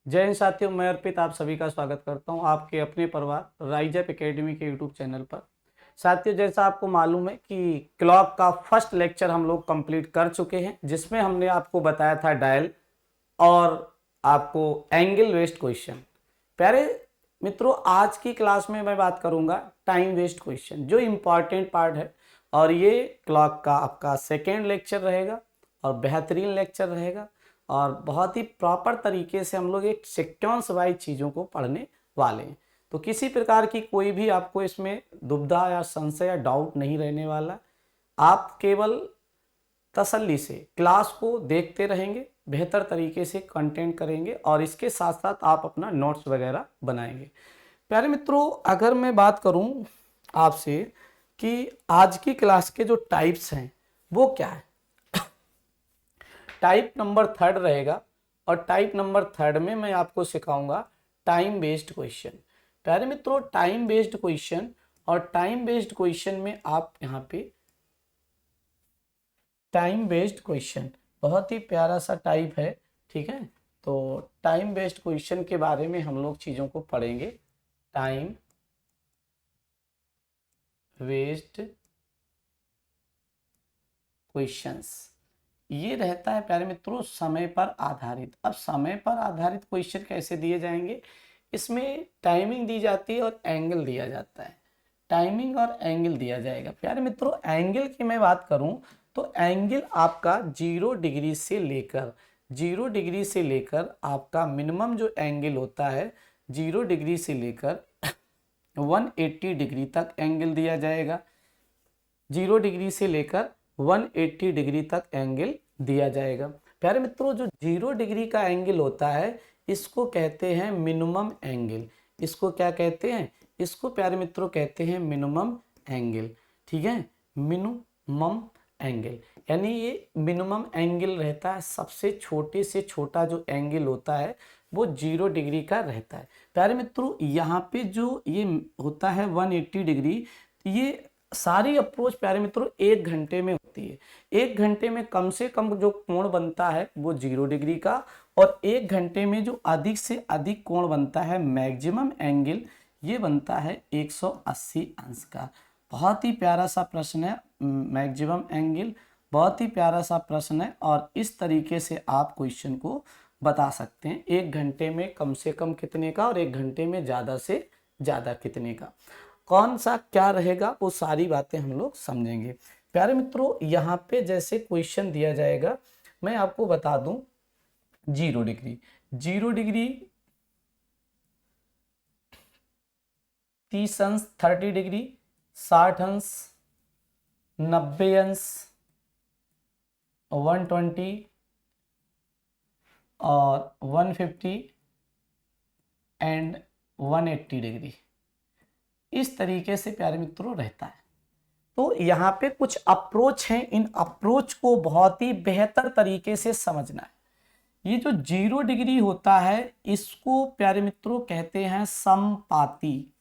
जय हिंद साथियों, मैं अर्पित आप सभी का स्वागत करता हूं आपके अपने परिवार राइज अप एकेडमी के यूट्यूब चैनल पर। साथियों, जैसा आपको मालूम है कि क्लॉक का फर्स्ट लेक्चर हम लोग कंप्लीट कर चुके हैं, जिसमें हमने आपको बताया था डायल और आपको एंगल वेस्ट क्वेश्चन। प्यारे मित्रों, आज की क्लास में मैं बात करूंगा टाइम वेस्ट क्वेश्चन, जो इम्पॉर्टेंट पार्ट है। और ये क्लॉक का आपका सेकेंड लेक्चर रहेगा और बेहतरीन लेक्चर रहेगा और बहुत ही प्रॉपर तरीके से हम लोग एक सेक्टेंस वाइज चीज़ों को पढ़ने वाले हैं। तो किसी प्रकार की कोई भी आपको इसमें दुविधा या संशय या डाउट नहीं रहने वाला। आप केवल तसल्ली से क्लास को देखते रहेंगे, बेहतर तरीके से कंटेंट करेंगे और इसके साथ साथ आप अपना नोट्स वगैरह बनाएंगे। प्यारे मित्रों, अगर मैं बात करूं आपसे कि आज की क्लास के जो टाइप्स हैं वो क्या है, टाइप नंबर थर्ड रहेगा और टाइप नंबर थर्ड में मैं आपको सिखाऊंगा टाइम बेस्ड क्वेश्चन। प्यारे मित्रों, टाइम बेस्ड क्वेश्चन और टाइम बेस्ड क्वेश्चन में आप यहाँ पे टाइम बेस्ड क्वेश्चन बहुत ही प्यारा सा टाइप है, ठीक है। तो टाइम बेस्ड क्वेश्चन के बारे में हम लोग चीज़ों को पढ़ेंगे। टाइम वेस्ट क्वेश्चंस ये रहता है प्यारे मित्रों समय पर आधारित। अब समय पर आधारित क्वेश्चन कैसे दिए जाएंगे, इसमें टाइमिंग दी जाती है और एंगल दिया जाता है। टाइमिंग और एंगल दिया जाएगा। प्यारे मित्रों, एंगल की मैं बात करूं तो एंगल आपका 0 डिग्री से लेकर आपका मिनिमम जो एंगल होता है 0 डिग्री से लेकर 180 डिग्री तक एंगल दिया जाएगा। 0 डिग्री से लेकर 180 डिग्री तक एंगल दिया जाएगा। प्यारे मित्रों, जो 0 डिग्री का एंगल होता है इसको कहते हैं मिनिमम एंगल। इसको क्या कहते हैं? इसको प्यारे मित्रों कहते हैं मिनिमम एंगल, ठीक है। मिनिमम एंगल यानी ये मिनिमम एंगल रहता है, सबसे छोटे से छोटा जो एंगल होता है वो 0 डिग्री का रहता है। प्यारे मित्रों, यहाँ पे जो ये होता है 180 डिग्री, ये सारी अप्रोच प्यारे मित्रों 1 घंटे में होती है। 1 घंटे में कम से कम जो कोण बनता है वो 0 डिग्री का, और 1 घंटे में जो अधिक से अधिक कोण बनता है मैक्सिमम एंगल ये बनता है 180 अंश का। बहुत ही प्यारा सा प्रश्न है मैक्सिमम एंगल, बहुत ही प्यारा सा प्रश्न है और इस तरीके से आप क्वेश्चन को बता सकते हैं। 1 घंटे में कम से कम कितने का और 1 घंटे में ज़्यादा से ज़्यादा कितने का, कौन सा क्या रहेगा, वो सारी बातें हम लोग समझेंगे। प्यारे मित्रों, यहाँ पे जैसे क्वेश्चन दिया जाएगा मैं आपको बता दूं 0 डिग्री, 0 डिग्री 30 अंश, 30 डिग्री 60 अंश, 90 अंश, 120 और 150 एंड 180 डिग्री, इस तरीके से प्यारे मित्रों रहता है। तो यहाँ पे कुछ अप्रोच हैं, इन अप्रोच को बहुत ही बेहतर तरीके से समझना है। ये जो 0 डिग्री होता है इसको प्यारे मित्रों कहते हैं समपाती।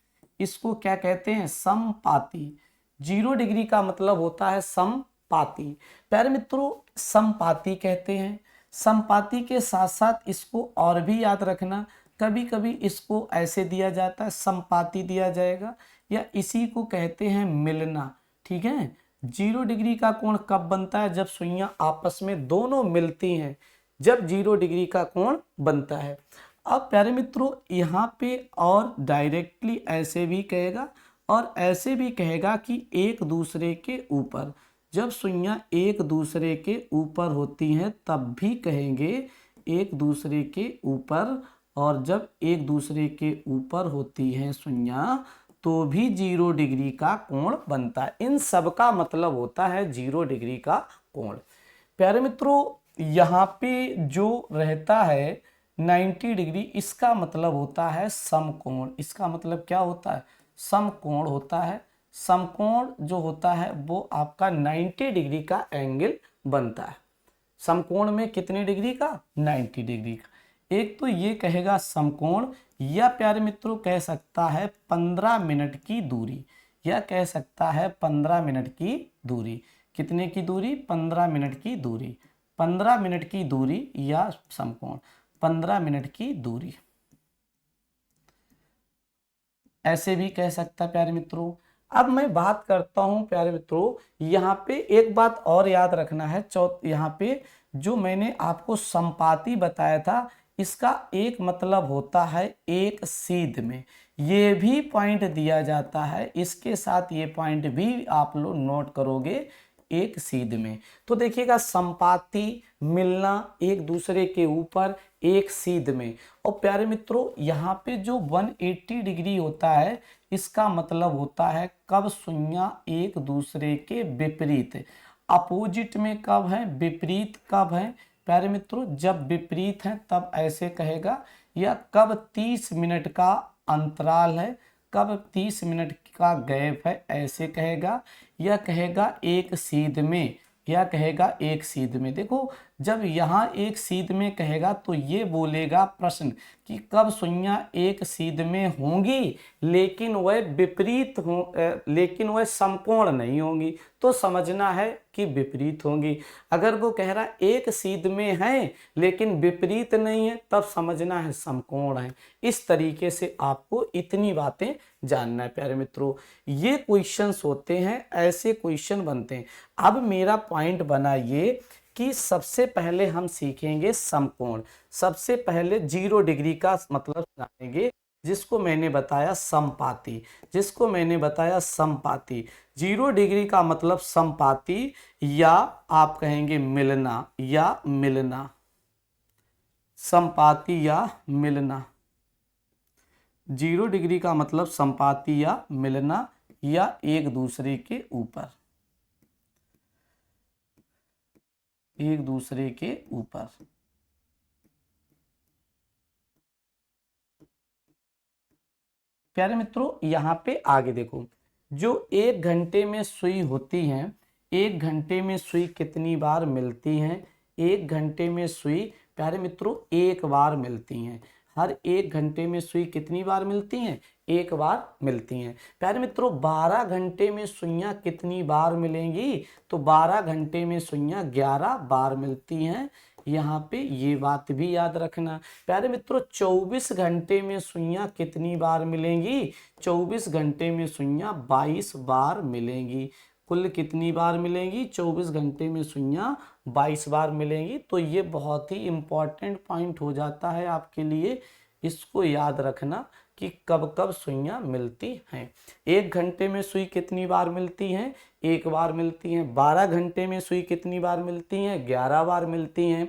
इसको क्या कहते हैं? समपाती। 0 डिग्री का मतलब होता है समपाती। प्यारे मित्रों, समपाती कहते हैं। समपाती के साथ साथ इसको और भी याद रखना, कभी कभी इसको ऐसे दिया जाता है समपाती दिया जाएगा, या इसी को कहते हैं मिलना, ठीक है। 0 डिग्री का कोण कब बनता है? जब सुइयां आपस में दोनों मिलती हैं, जब 0 डिग्री का कोण बनता है। अब प्यारे मित्रों, यहाँ पे और डायरेक्टली ऐसे भी कहेगा और ऐसे भी कहेगा कि एक दूसरे के ऊपर, जब सुइयां एक दूसरे के ऊपर होती हैं तब भी कहेंगे एक दूसरे के ऊपर, और जब एक दूसरे के ऊपर होती हैं सुइयां तो भी 0 डिग्री का कोण बनता है। इन सब का मतलब होता है 0 डिग्री का कोण। प्यारे मित्रों, यहाँ पे जो रहता है 90 डिग्री, इसका मतलब होता है समकोण। इसका मतलब क्या होता है? समकोण होता है। समकोण जो होता है वो आपका 90 डिग्री का एंगल बनता है। समकोण में कितने डिग्री का? 90 डिग्री का। एक तो ये कहेगा समकोण, या प्यारे मित्रों कह सकता है 15 मिनट की दूरी, या कह सकता है 15 मिनट की दूरी। कितने की दूरी? 15 मिनट की दूरी। 15 मिनट की दूरी या समकोण। 15 मिनट की दूरी, ऐसे भी कह सकता प्यारे मित्रों। अब मैं बात करता हूं प्यारे मित्रों, यहाँ पे एक बात और याद रखना है। यहाँ पे जो मैंने आपको संपाती बताया था, इसका एक मतलब होता है एक सीध में, ये भी पॉइंट दिया जाता है, इसके साथ ये पॉइंट भी आप लोग नोट करोगे, एक सीध में। तो देखिएगा, संपाती मिलना एक दूसरे के ऊपर, एक सीध में। और प्यारे मित्रों, यहाँ पे जो 180 डिग्री होता है, इसका मतलब होता है कब सुइयां एक दूसरे के विपरीत, अपोजिट में कब है, विपरीत कब है प्यारे मित्रों, जब विपरीत है तब ऐसे कहेगा। या कब 30 मिनट का अंतराल है, कब 30 मिनट का गैप है, ऐसे कहेगा। या कहेगा एक सीध में, या कहेगा एक सीध में। देखो, जब यहाँ एक सीध में कहेगा तो ये बोलेगा प्रश्न कि कब सुइयां एक सीध में होंगी, लेकिन वह विपरीत हो, लेकिन वह समकोण नहीं होंगी, तो समझना है कि विपरीत होंगी। अगर वो कह रहा एक सीध में है लेकिन विपरीत नहीं है, तब समझना है समकोण है। इस तरीके से आपको इतनी बातें जानना है प्यारे मित्रों। ये क्वेश्चंस होते हैं, ऐसे क्वेश्चन बनते हैं। अब मेरा पॉइंट बना ये कि सबसे पहले हम सीखेंगे समकोण। सबसे पहले 0 डिग्री का मतलब जानेंगे, जिसको मैंने बताया समपाती, जिसको मैंने बताया समपाती। 0 डिग्री का मतलब समपाती, या आप कहेंगे मिलना, या मिलना, समपाती या मिलना। 0 डिग्री का मतलब समपाती या मिलना, या एक दूसरे के ऊपर, एक दूसरे के ऊपर। प्यारे मित्रों, यहाँ पे आगे देखो, जो 1 घंटे में सुई होती है, 1 घंटे में सुई कितनी बार मिलती हैं? 1 घंटे में सुई प्यारे मित्रों 1 बार मिलती हैं। हर 1 घंटे में सुई कितनी बार मिलती हैं? 1 बार मिलती हैं। प्यारे मित्रों, 12 घंटे में सुइयां कितनी बार मिलेंगी? तो 12 घंटे में सुइयां 11 बार मिलती हैं। यहाँ पे ये बात भी याद रखना। प्यारे मित्रों, 24 घंटे में सुइयां कितनी बार मिलेंगी? 24 घंटे में सुइयां 22 बार मिलेंगी। कुल कितनी बार मिलेंगी? 24 घंटे में सुइयां 22 बार मिलेंगी। तो ये बहुत ही इंपॉर्टेंट पॉइंट हो जाता है आपके लिए, इसको याद रखना कि कब कब सुइयां मिलती हैं। 1 घंटे में सुई कितनी बार मिलती हैं? 1 बार मिलती हैं। 12 घंटे में सुई कितनी बार मिलती हैं? 11 बार मिलती हैं।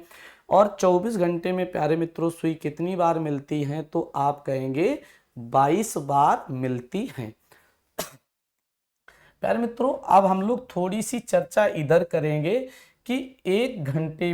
और 24 घंटे में प्यारे मित्रों सुई कितनी बार मिलती हैं? तो आप कहेंगे 22 बार मिलती हैं। प्यारे मित्रों, अब हम लोग थोड़ी सी चर्चा इधर करेंगे कि 1 घंटे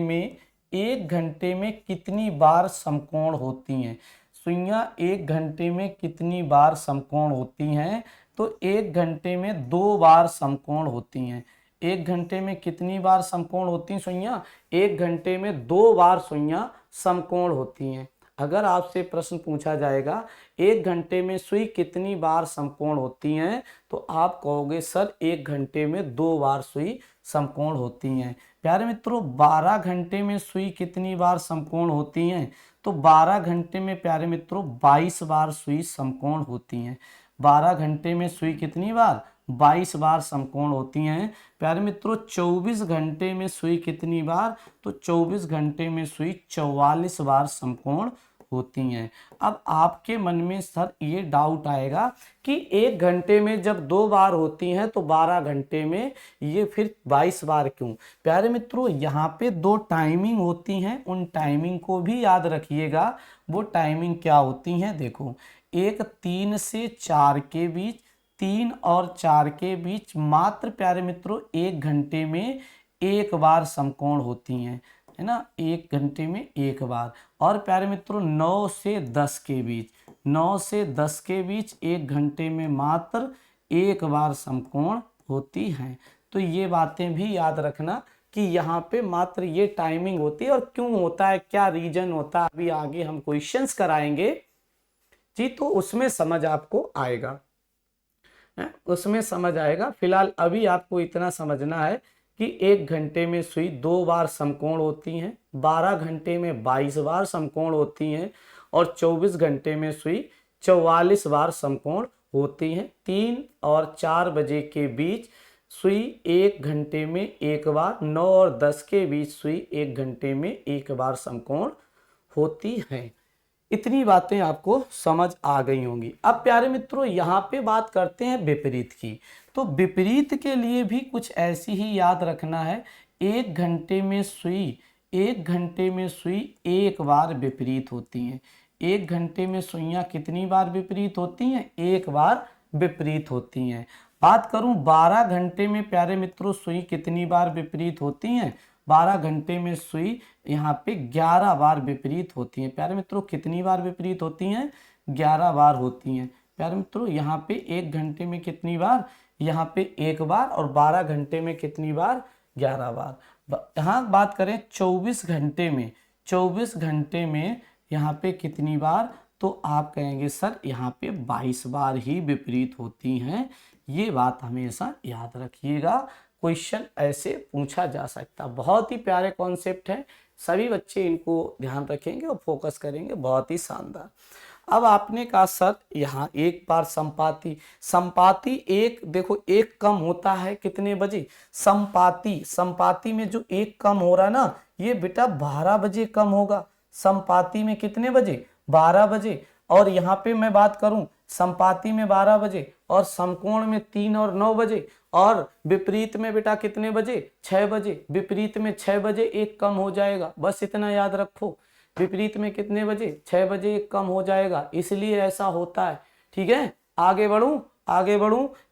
में कितनी बार समकोण होती हैं। सुइयां 1 घंटे में कितनी बार समकोण होती हैं? तो 1 घंटे में 2 बार समकोण होती हैं। 1 घंटे में कितनी बार समकोण होती हैं सुइयां? 1 घंटे में 2 बार सुइयां समकोण होती हैं। अगर आपसे प्रश्न पूछा जाएगा 1 घंटे में सुई कितनी बार समकोण होती हैं, तो आप कहोगे सर 1 घंटे में 2 बार सुई समकोण होती हैं। प्यारे मित्रों, 12 घंटे में सुई कितनी बार समकोण होती हैं? तो 12 घंटे में प्यारे मित्रों 22 बार सुई समकोण होती हैं। 12 घंटे में सुई कितनी बार? 22 बार समकोण होती हैं। प्यारे मित्रों, 24 घंटे में सुई कितनी बार? तो 24 घंटे में सुई 44 बार समकोण होती हैं। अब आपके मन में सर ये डाउट आएगा कि 1 घंटे में जब 2 बार होती हैं तो 12 घंटे में ये फिर 22 बार क्यों? प्यारे मित्रों, यहाँ पे 2 टाइमिंग होती हैं, उन टाइमिंग को भी याद रखिएगा। वो टाइमिंग क्या होती हैं? देखो, एक 3 से 4 के बीच, 3 और 4 के बीच मात्र प्यारे मित्रों 1 घंटे में 1 बार समकोण होती हैं, है ना, 1 घंटे में 1 बार। और प्यारे मित्रों 9 से 10 के बीच, 9 से 10 के बीच 1 घंटे में मात्र 1 बार समकोण होती हैं। तो ये बातें भी याद रखना कि यहाँ पे मात्र ये टाइमिंग होती है। और क्यों होता है, क्या रीजन होता है, अभी आगे हम क्वेश्चंस कराएंगे जी, तो उसमें समझ आपको आएगा, उसमें समझ आएगा। फिलहाल अभी आपको इतना समझना है कि 1 घंटे में सुई 2 बार समकोण होती हैं, 12 घंटे में 22 बार समकोण होती हैं और 24 घंटे में सुई 44 बार समकोण होती हैं। 3 और 4 बजे के बीच सुई 1 घंटे में 1 बार, 9 और 10 के बीच सुई 1 घंटे में 1 बार समकोण होती हैं। इतनी बातें आपको समझ आ गई होंगी। अब प्यारे मित्रों यहाँ पे बात करते हैं विपरीत की। तो विपरीत के लिए भी कुछ ऐसी ही याद रखना है। 1 घंटे में सुई 1 बार विपरीत होती हैं। 1 घंटे में सुइयां कितनी बार विपरीत होती हैं? 1 बार विपरीत होती हैं। बात करूं 12 घंटे में प्यारे मित्रों सुई कितनी बार विपरीत होती हैं? 12 घंटे में सुई यहाँ पे 11 बार विपरीत होती हैं। प्यारे मित्रों कितनी बार विपरीत होती हैं? 11 बार होती हैं। प्यारे मित्रों यहाँ पे 1 घंटे में कितनी बार? यहाँ पे 1 बार, और 12 घंटे में कितनी बार? 11 बार। यहाँ बात करें 24 घंटे में यहाँ पे कितनी बार? तो आप कहेंगे सर यहाँ पे 22 बार ही विपरीत होती हैं। ये बात हमेशा याद रखिएगा, क्वेश्चन ऐसे पूछा जा सकता। बहुत ही प्यारे कॉन्सेप्ट है, सभी बच्चे इनको ध्यान रखेंगे और फोकस करेंगे, बहुत ही शानदार। अब आपने कहा सर यहाँ 1 बार संपाती एक, देखो 1 कम होता है कितने बजे? संपाती में जो 1 कम हो रहा है ना, ये बेटा 12 बजे कम होगा। संपाती में कितने बजे? 12 बजे। और यहाँ पे मैं बात करूं संपाती में 12 बजे और समकोण में 3 और 9 बजे, और विपरीत में बेटा कितने बजे? 6 बजे। विपरीत में 6 बजे 1 कम हो जाएगा, बस इतना याद रखो। विपरीत में कितने बजे? 6 बजे 1 कम हो जाएगा, इसलिए ऐसा होता है। ठीक है, आगे बढ़ूं?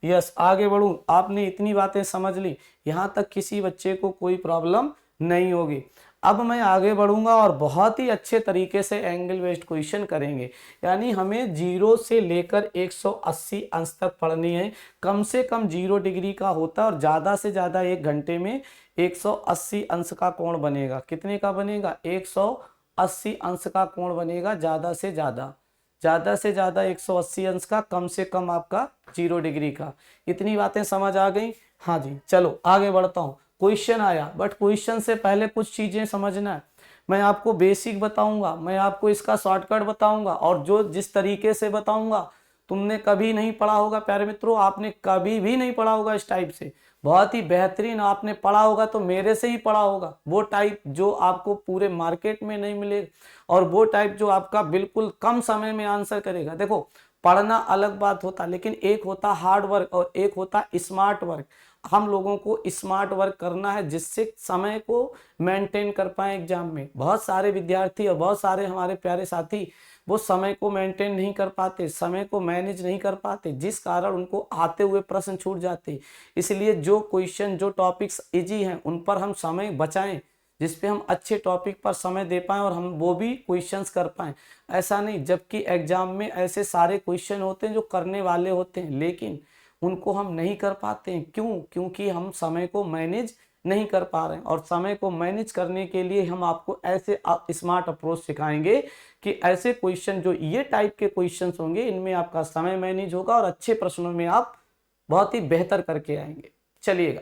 यस, आगे बढ़ूं। आपने इतनी बातें समझ ली, यहाँ तक किसी बच्चे को कोई प्रॉब्लम नहीं होगी। अब मैं आगे बढ़ूंगा और बहुत ही अच्छे तरीके से एंगल बेस्ड क्वेश्चन करेंगे। यानी हमें 0 से लेकर 180 अंश तक पढ़नी है। कम से कम 0 डिग्री का होता है और ज़्यादा से ज़्यादा 1 घंटे में 180 अंश का कोण बनेगा। कितने का बनेगा? 180 अंश का कोण बनेगा, ज़्यादा से ज़्यादा 180 अंश का, कम से कम आपका 0 डिग्री का। इतनी बातें समझ आ गई? हाँ जी, चलो आगे बढ़ता हूँ। क्वेश्चन आया, बट क्वेश्चन से पहले कुछ चीजें समझना है। मैं आपको बेसिक बताऊंगा, मैं आपको इसका शॉर्टकट बताऊंगा, और जो जिस तरीके से बताऊंगा तुमने कभी नहीं पढ़ा होगा प्यारे मित्रों, आपने कभी भी नहीं पढ़ा होगा इस टाइप से। बहुत ही बेहतरीन आपने पढ़ा होगा तो मेरे से ही पढ़ा होगा, वो टाइप जो आपको पूरे मार्केट में नहीं मिलेगा, और वो टाइप जो आपका बिल्कुल कम समय में आंसर करेगा। देखो, पढ़ना अलग बात होता, लेकिन एक होता हार्ड वर्क और एक होता स्मार्ट वर्क। हम लोगों को स्मार्ट वर्क करना है, जिससे समय को मेंटेन कर पाए एग्जाम में। बहुत सारे विद्यार्थी और बहुत सारे हमारे प्यारे साथी वो समय को मेंटेन नहीं कर पाते, समय को मैनेज नहीं कर पाते, जिस कारण उनको आते हुए प्रश्न छूट जाते। इसलिए जो क्वेश्चन, जो टॉपिक्स इजी हैं, उन पर हम समय बचाएं, जिसपे हम अच्छे टॉपिक पर समय दे पाएं और हम वो भी क्वेश्चंस कर पाएं। ऐसा नहीं, जबकि एग्जाम में ऐसे सारे क्वेश्चन होते हैं जो करने वाले होते हैं, लेकिन उनको हम नहीं कर पाते हैं। क्यों? क्योंकि हम समय को मैनेज नहीं कर पा रहे हैं। और समय को मैनेज करने के लिए हम आपको ऐसे स्मार्ट अप्रोच सिखाएंगे कि ऐसे क्वेश्चन, जो ये टाइप के क्वेश्चंस होंगे, इनमें आपका समय मैनेज होगा और अच्छे प्रश्नों में आप बहुत ही बेहतर करके आएंगे। चलिएगा,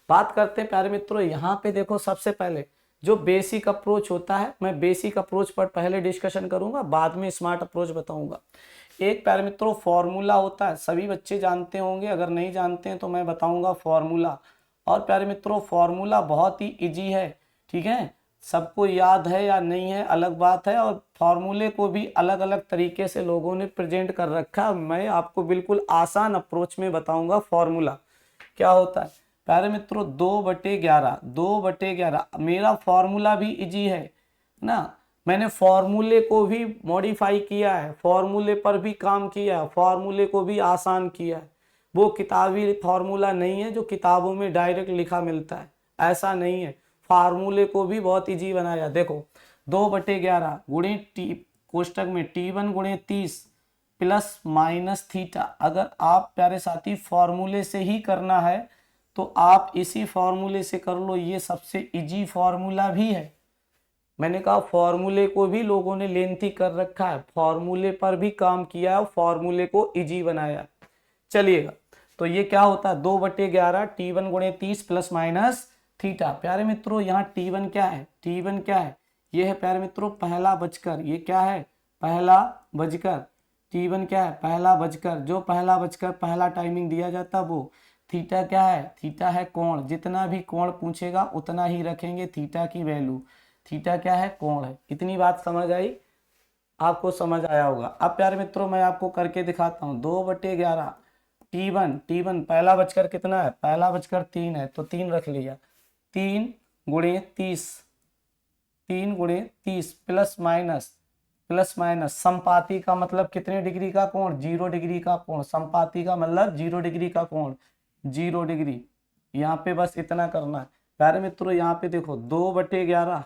बात करते हैं प्यारे मित्रों। यहाँ पे देखो, सबसे पहले जो बेसिक अप्रोच होता है, मैं बेसिक अप्रोच पर पहले डिस्कशन करूंगा, बाद में स्मार्ट अप्रोच बताऊंगा। एक प्यारे मित्रों फॉर्मूला होता है, सभी बच्चे जानते होंगे, अगर नहीं जानते हैं तो मैं बताऊंगा फॉर्मूला। और प्यारे मित्रों फॉर्मूला बहुत ही इजी है, ठीक है, सबको याद है या नहीं है अलग बात है, और फॉर्मूले को भी अलग अलग तरीके से लोगों ने प्रेजेंट कर रखा है। मैं आपको बिल्कुल आसान अप्रोच में बताऊंगा फॉर्मूला क्या होता है। प्यारे मित्रों 2/11 मेरा फॉर्मूला भी इजी है ना, मैंने फॉर्मूले को भी मॉडिफाई किया है, फॉर्मूले पर भी काम किया है, फॉर्मूले को भी आसान किया है। वो किताबी फॉर्मूला नहीं है जो किताबों में डायरेक्ट लिखा मिलता है, ऐसा नहीं है। फार्मूले को भी बहुत इजी बनाया। देखो 2/11 गुणे टी, कोष्टक में T1 गुणे 30 प्लस माइनस थीटा। अगर आप प्यारे साथी फॉर्मूले से ही करना है तो आप इसी फॉर्मूले से कर लो, ये सबसे इजी फॉर्मूला भी है। मैंने कहा फॉर्मूले को भी लोगों ने लेंथी कर रखा है, फॉर्मूले पर भी काम किया है, फॉर्मूले को इजी बनाया। चलिएगा, तो ये क्या होता है 2/11 T1 गुणे 30 प्लस माइनस थीटा। प्यारे मित्रों यहाँ T1 क्या है, T1 क्या है, ये है प्यारे मित्रों पहला बजकर, ये क्या है पहला बजकर, T1 क्या है पहला बजकर, जो पहला बजकर पहला टाइमिंग दिया जाता वो। थीटा क्या है, थीटा है कोण, जितना भी कोण पूछेगा उतना ही रखेंगे थीटा की वैल्यू। थीटा क्या है, कोण है। इतनी बात समझ आई, आपको समझ आया होगा। अब प्यारे मित्रों मैं आपको करके दिखाता हूँ। 2/11 T1 पहला बजकर कितना है, पहला बजकर 3 है तो 3 रख लिया। 3 गुणे 30, 3 गुणे 30 प्लस माइनस संपाती का मतलब कितने डिग्री का कोण, 0 डिग्री का कोण। संपाती का मतलब 0 डिग्री का कोण, 0 डिग्री। यहाँ पे बस इतना करना है प्यारे मित्रों। यहाँ पे देखो 2/11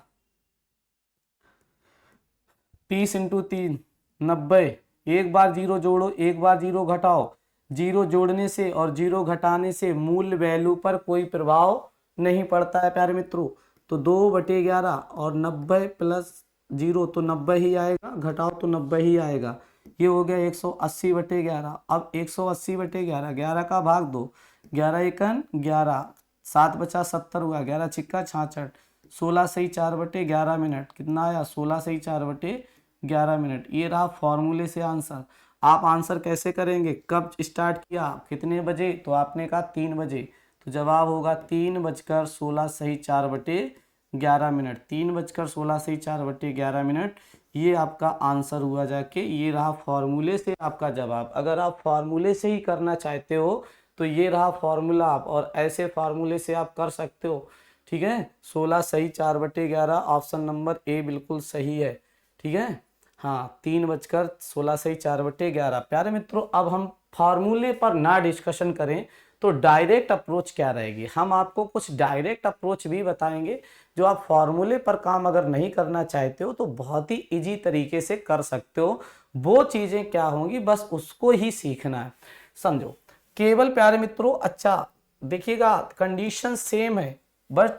30 × 3 90। एक बार 0 जोड़ो, एक बार 0 घटाओ। 0 जोड़ने से और 0 घटाने से मूल वैल्यू पर कोई प्रभाव नहीं पड़ता है प्यारे मित्रों। तो 2/11 और 90 प्लस 0 तो 90 ही आएगा, घटाओ तो 90 ही आएगा। ये हो गया 180/11। अब 180/11, 11 का भाग दो, 11 एकन 11, 7 बचा 70 हुआ, 11 छिक्का 66, 16 सही 4/11 मिनट। कितना आया, 16 सही 4/11 मिनट। ये रहा फॉर्मूले से आंसर। आप आंसर कैसे करेंगे, कब स्टार्ट किया, कितने बजे, तो आपने कहा 3 बजे, तो जवाब होगा 3:16 सही 4/11 मिनट। 3:16 सही 4/11 मिनट, ये आपका आंसर हुआ जाके। ये रहा फॉर्मूले से आपका जवाब। अगर आप फॉर्मूले से ही करना चाहते हो तो ये रहा फॉर्मूला, आप और ऐसे फार्मूले से आप कर सकते हो। ठीक है, 16 सही 4/11, ऑप्शन नंबर ए बिल्कुल सही है। ठीक है, हाँ 3:16 सही 4/11। प्यारे मित्रों अब हम फार्मूले पर ना डिस्कशन करें तो डायरेक्ट अप्रोच क्या रहेगी, हम आपको कुछ डायरेक्ट अप्रोच भी बताएंगे जो आप फार्मूले पर काम अगर नहीं करना चाहते हो तो बहुत ही इजी तरीके से कर सकते हो। वो चीजें क्या होंगी बस उसको ही सीखना है, समझो। केवल प्यारे मित्रों अच्छा देखिएगा, कंडीशन सेम है बट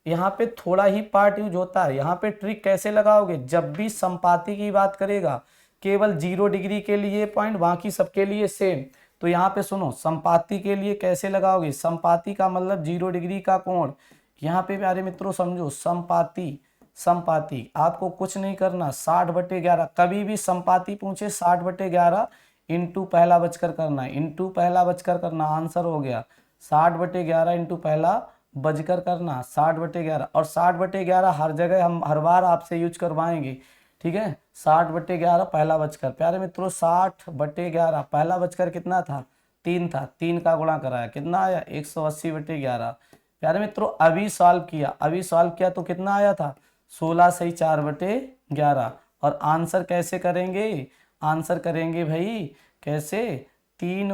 यहाँ पे थोड़ा ही पार्ट यूज होता है। यहाँ पे ट्रिक कैसे लगाओगे, जब भी संपाती की बात करेगा केवल 0 डिग्री के लिए पॉइंट, बाकी सबके लिए सेम। तो यहाँ पे सुनो, संपाती के लिए कैसे लगाओगे, संपाती का मतलब 0 डिग्री का कोण। यहाँ पे प्यारे मित्रों समझो, संपाती आपको कुछ नहीं करना, 60/11। कभी भी संपाती पूछे 60/11 इंटू पहला बचकर करना है, इंटू पहला बचकर करना, आंसर हो गया 60/11 इंटू पहला बजकर करना, 60/11। और 60/11 हर जगह हम हर बार आपसे यूज करवाएंगे। ठीक है, 60/11 पहला बचकर। प्यारे मित्रों 60/11 पहला बचकर कितना था, 3 था, 3 का गुणा कराया कितना आया, 180/11। प्यारे मित्रों अभी सॉल्व किया तो कितना आया था, 16 सही 4/11। और आंसर कैसे करेंगे, आंसर करेंगे भाई कैसे, 3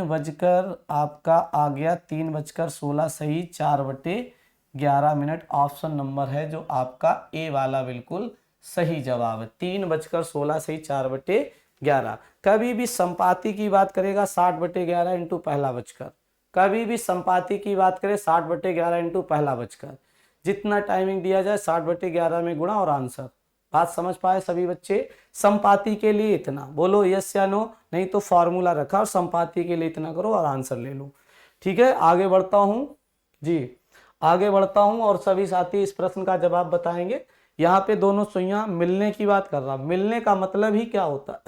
बजकर आपका आ गया 3:16 सही 4/11 मिनट। ऑप्शन नंबर है जो आपका ए वाला बिल्कुल सही जवाब है, 3:16 सही 4/11। कभी भी संपाती की बात करेगा 60/11 इंटू पहला बचकर, कभी भी संपाती की बात करें 60/11 इंटू पहला बचकर, जितना टाइमिंग दिया जाए 60/11 में गुणा और आंसर। बात समझ पाए सभी बच्चे, संपाती के लिए इतना बोलो यस या नो, नहीं तो फॉर्मूला रखा और संपाती के लिए इतना करो और आंसर ले लो। ठीक है, आगे बढ़ता हूं जी, आगे बढ़ता हूं और सभी साथी इस प्रश्न का जवाब बताएंगे। यहाँ पे दोनों सुइयां मिलने की बात कर रहा, मिलने का मतलब ही क्या होता है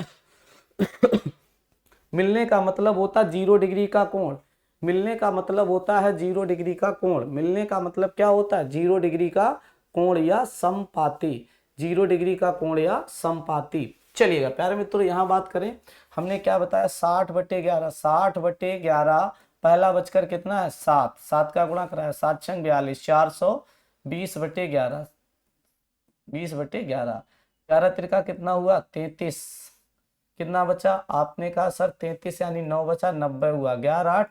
मिलने का मतलब होता 0 डिग्री का कोण, मिलने का मतलब होता है 0 डिग्री का कोण। मिलने का मतलब क्या होता है, 0 डिग्री का कोण या समपाती, 0 डिग्री का कोण या समपाती। चलिएगा प्यारे मित्रों यहाँ बात करें, हमने क्या बताया 60/11, 60/11 पहला बचकर कितना है 7, 7 का गुणा कराया 7 छंग 42, 420/11, 20/11, 11 त्रिका कितना हुआ 33, कितना बचा आपने कहा सर 33 यानी 9 बचा, 90 हुआ, 11 8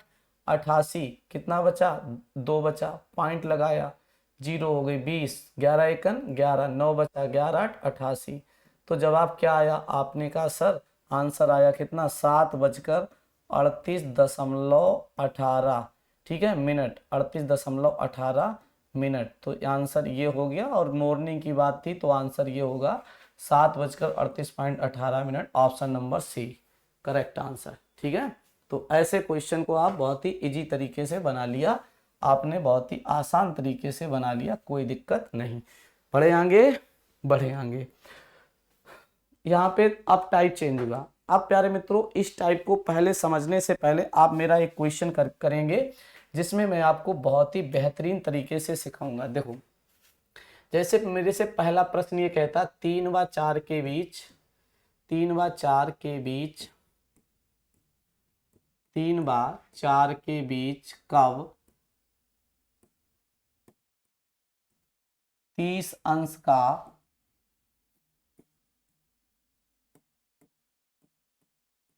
88, कितना बचा 2 बचा, पॉइंट लगाया 0 हो गई 20, 11 एकन 11, 9 बचा, 11 8 88। तो जवाब क्या आया, आपने कहा सर आंसर आया कितना 7:38.18, ठीक है मिनट, 38.18 मिनट। तो आंसर ये हो गया। और मॉर्निंग की बात थी तो आंसर ये होगा 7:38.18 minute, option number C correct answer. ठीक है, तो ऐसे क्वेश्चन को आप बहुत ही इजी तरीके से बना लिया आपने बहुत ही आसान तरीके से बना लिया, कोई दिक्कत नहीं। बढ़े आगे, बढ़े आगे। यहाँ पे अब टाइप चेंज हुआ। अब प्यारे मित्रों, इस टाइप को पहले समझने से पहले आप मेरा एक क्वेश्चन करेंगे, जिसमें मैं आपको बहुत ही बेहतरीन तरीके से सिखाऊंगा। देखो, जैसे मेरे से पहला प्रश्न ये कहता 3 व 4 के बीच, 3 व 4 के बीच, 3 व 4 के बीच कब 30 अंश का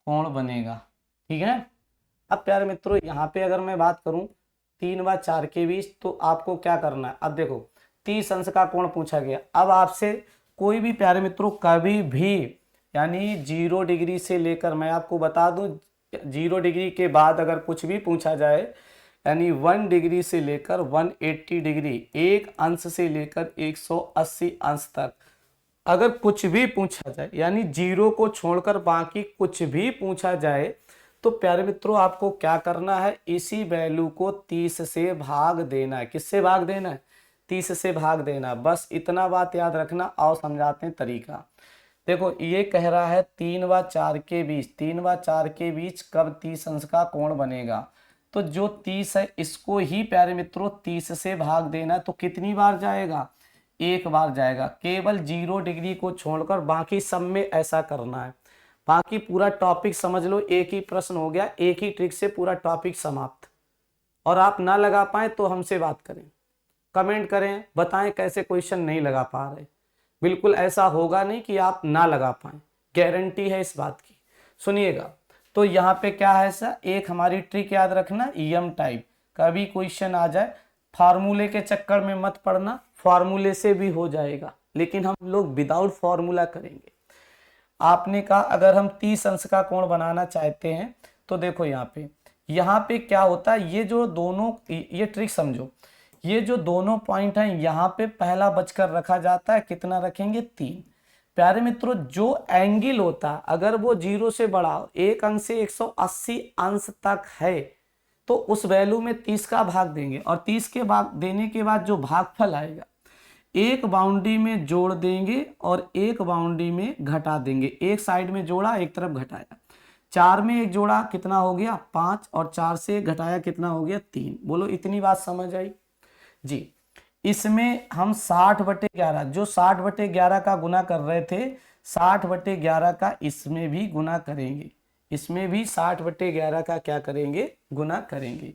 कोण बनेगा। ठीक है। अब प्यारे मित्रों, यहाँ पे अगर मैं बात करूं 3 व 4 के बीच, तो आपको क्या करना है। अब देखो, 30 अंश का कोण पूछा गया। अब आपसे कोई भी प्यारे मित्रों कभी भी, यानी 0 डिग्री से लेकर, मैं आपको बता दूं 0 डिग्री के बाद अगर कुछ भी पूछा जाए, यानी 1 डिग्री से लेकर 180 डिग्री, एक अंश से लेकर 180 अंश तक अगर कुछ भी पूछा जाए, यानी 0 को छोड़कर बाकी कुछ भी पूछा जाए, तो प्यारे मित्रों आपको क्या करना है, इसी वैल्यू को 30 से भाग देना है। किससे भाग देना है? 30 से भाग देना। बस इतना बात याद रखना। आओ समझाते हैं तरीका। देखो, ये कह रहा है 3 व 4 के बीच, 3 व 4 के बीच कब 30 अंश का कोण बनेगा। तो जो 30 है इसको ही प्यारे मित्रों 30 से भाग देना। तो कितनी बार जाएगा? एक बार जाएगा। केवल 0 डिग्री को छोड़कर बाकी सब में ऐसा करना है। बाकी पूरा टॉपिक समझ लो, एक ही प्रश्न हो गया, एक ही ट्रिक से पूरा टॉपिक समाप्त। और आप ना लगा पाए तो हमसे बात करें, कमेंट करें, बताएं कैसे क्वेश्चन नहीं लगा पा रहे। बिल्कुल ऐसा होगा नहीं कि आप ना लगा पाए, गारंटी है इस बात की। सुनिएगा, तो यहाँ पे क्या है सर, एक हमारी ट्रिक याद रखना, ईएम टाइप। कभी क्वेश्चन आ जाए, फार्मूले के चक्कर में मत पड़ना, फार्मूले से भी हो जाएगा, लेकिन हम लोग विदाउट फार्मूला करेंगे। आपने कहा अगर हम 30 अंश का कोण बनाना चाहते हैं, तो देखो यहाँ पे क्या होता है, ये जो दोनों, ये ट्रिक समझो, ये जो दोनों पॉइंट हैं यहाँ पे पहला बचकर रखा जाता है। कितना रखेंगे? 3। प्यारे मित्रों, जो एंगल होता है अगर वो 0 से बड़ा हो, एक अंश से 180 अंश तक है, तो उस वैल्यू में 30 का भाग देंगे, और 30 के भाग देने के बाद जो भागफल आएगा, एक बाउंड्री में जोड़ देंगे और एक बाउंड्री में घटा देंगे। एक साइड में जोड़ा, एक तरफ घटाया। 4 में एक जोड़ा, कितना हो गया? 5, और 4 से घटाया, कितना हो गया? 3। बोलो, इतनी बात समझ आई जी। इसमें हम 60/11, जो 60/11 का गुना कर रहे थे, 60/11 का इसमें भी गुना करेंगे। इसमें भी 60/11 का क्या करेंगे? गुना करेंगे।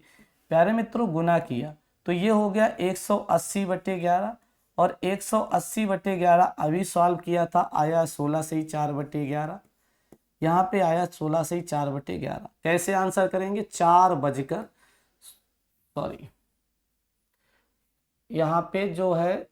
प्यारे मित्रों, गुना किया तो ये हो गया 180/11, और 180/11 अभी सॉल्व किया था, आया 16 से ही 4/11। यहाँ पे आया 16 से ही 4/11। कैसे आंसर करेंगे? 4 बजकर, सॉरी, यहाँ पे जो है